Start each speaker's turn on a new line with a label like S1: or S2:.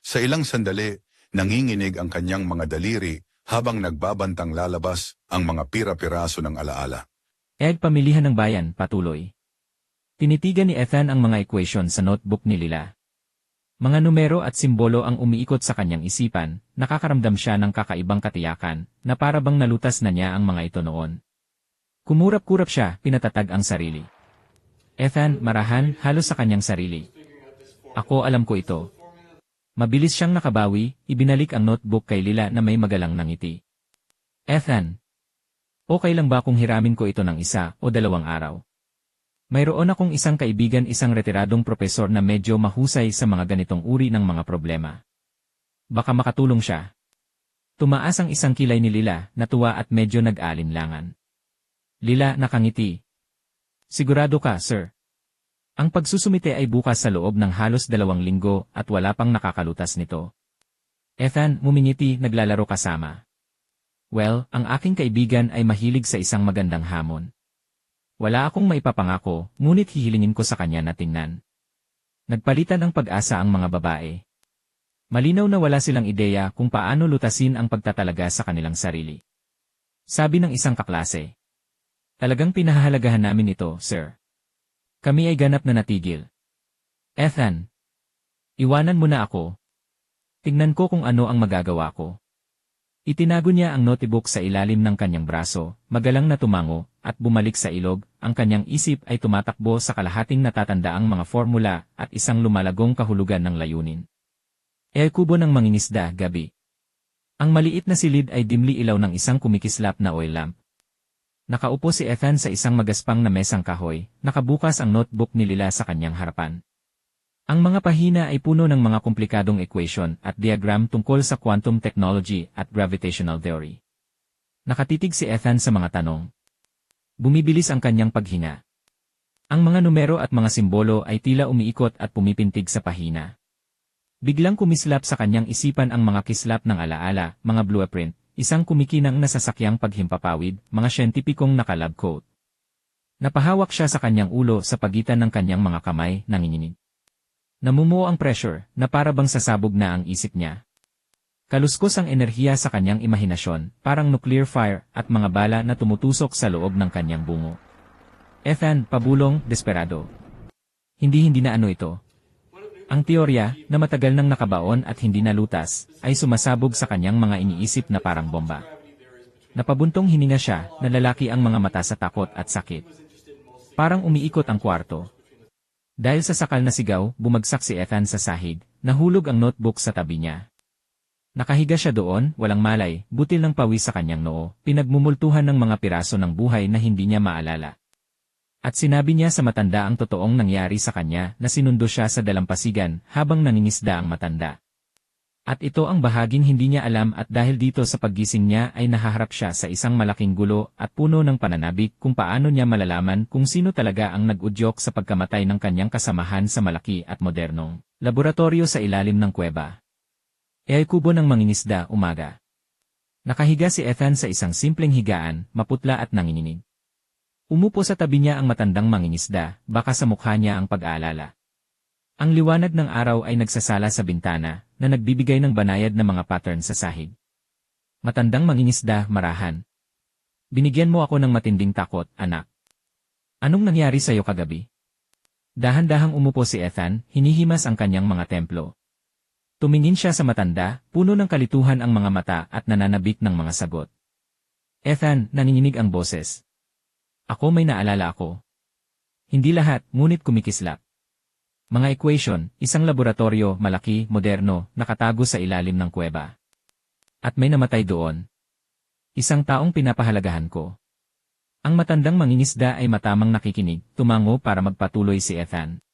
S1: Sa ilang sandali, nanginginig ang kanyang mga daliri habang nagbabantang lalabas ang mga pira-piraso ng alaala.
S2: Pamilihan ng bayan, patuloy. Tinitigan ni Ethan ang mga equation sa notebook ni Lila. Mga numero at simbolo ang umiikot sa kanyang isipan, nakakaramdam siya ng kakaibang katiyakan, na para bang nalutas na niya ang mga ito noon. Kumurap-kurap siya, pinatatag ang sarili. Ethan, marahan, halos sa kanyang sarili. Ako alam ko ito. Mabilis siyang nakabawi, ibinalik ang notebook kay Lila na may magalang ng ngiti. Ethan, okay lang ba kung hiramin ko ito ng 1 o 2 araw? Mayroon akong isang kaibigan, isang retiradong propesor na medyo mahusay sa mga ganitong uri ng mga problema. Baka makatulong siya. Tumaas ang isang kilay ni Lila, natuwa at medyo nag-alinlangan. Lila, nakangiti. Sigurado ka, sir. Ang pagsusumite ay bukas sa loob ng halos 2 linggo at wala pang nakakalutas nito. Ethan, mumingiti, naglalaro kasama. Well, ang aking kaibigan ay mahilig sa isang magandang hamon. Wala akong maipapangako, ngunit hihilingin ko sa kanya na tingnan. Nagpalitan ang pag-asa ang mga babae. Malinaw na wala silang ideya kung paano lutasin ang pagtatalaga sa kanilang sarili. Sabi ng isang kaklase. Talagang pinahahalagahan namin ito, sir. Kami ay ganap na natigil. Ethan, iwanan mo na ako. Tingnan ko kung ano ang magagawa ko. Itinago niya ang notebook sa ilalim ng kanyang braso, magalang na tumango, at bumalik sa ilog, ang kanyang isip ay tumatakbo sa kalahating natatandaang mga formula at isang lumalagong kahulugan ng layunin. Kubo ng mangingisda, gabi. Ang maliit na silid ay dimli ilaw ng isang kumikislap na oil lamp. Nakaupo si Ethan sa isang magaspang na mesang kahoy, nakabukas ang notebook ni Lila sa kanyang harapan. Ang mga pahina ay puno ng mga komplikadong equation at diagram tungkol sa quantum technology at gravitational theory. Nakatitig si Ethan sa mga tanong. Bumibilis ang kanyang paghinga. Ang mga numero at mga simbolo ay tila umiikot at pumipintig sa pahina. Biglang kumislap sa kanyang isipan ang mga kislap ng alaala, mga blueprint, isang kumikinang na sasakyang paghimpapawid, mga siyentipikong nakalab coat. Napahawak siya sa kanyang ulo sa pagitan ng kanyang mga kamay, nanginginig. Namumuo ang pressure, na para bang sasabog na ang isip niya. Kaluskos ang enerhiya sa kanyang imahinasyon, parang nuclear fire at mga bala na tumutusok sa loob ng kanyang bungo. Ethan, pabulong, desperado. Hindi na ano ito. Ang teorya, na matagal nang nakabaon at hindi nalutas, ay sumasabog sa kanyang mga iniisip na parang bomba. Napabuntong hininga siya, na lalaki ang mga mata sa takot at sakit. Parang umiikot ang kwarto. Dahil sa sakal na sigaw, bumagsak si Ethan sa sahig, nahulog ang notebook sa tabi niya. Nakahiga siya doon, walang malay, butil ng pawis sa kanyang noo, pinagmumultuhan ng mga piraso ng buhay na hindi niya maalala. At sinabi niya sa matanda ang totoong nangyari sa kanya na sinundo siya sa dalampasigan habang nangingisda ang matanda. At ito ang bahaging hindi niya alam at dahil dito sa paggising niya ay nahaharap siya sa isang malaking gulo at puno ng pananabik kung paano niya malalaman kung sino talaga ang nag-udyok sa pagkamatay ng kanyang kasamahan sa malaki at modernong laboratorio sa ilalim ng kuweba. Kubo ng mangingisda, umaga. Nakahiga si Ethan sa isang simpleng higaan, maputla at nanginginig. Umupo sa tabi niya ang matandang mangingisda, baka sa mukha niya ang pag-aalala. Ang liwanag ng araw ay nagsasala sa bintana, na nagbibigay ng banayad na mga pattern sa sahig. Matandang mangingisda, marahan. Binigyan mo ako ng matinding takot, anak. Anong nangyari sa'yo kagabi? Dahan-dahang umupo si Ethan, hinihimas ang kanyang mga templo. Tumingin siya sa matanda, puno ng kalituhan ang mga mata at nananabik ng mga sagot. Ethan, nanginginig ang boses. Ako may naalala ako. Hindi lahat, ngunit kumikislap. Mga equation, isang laboratorio, malaki, moderno, nakatago sa ilalim ng kuweba. At may namatay doon. Isang taong pinapahalagahan ko. Ang matandang mangingisda ay matamang nakikinig, tumango para magpatuloy si Ethan.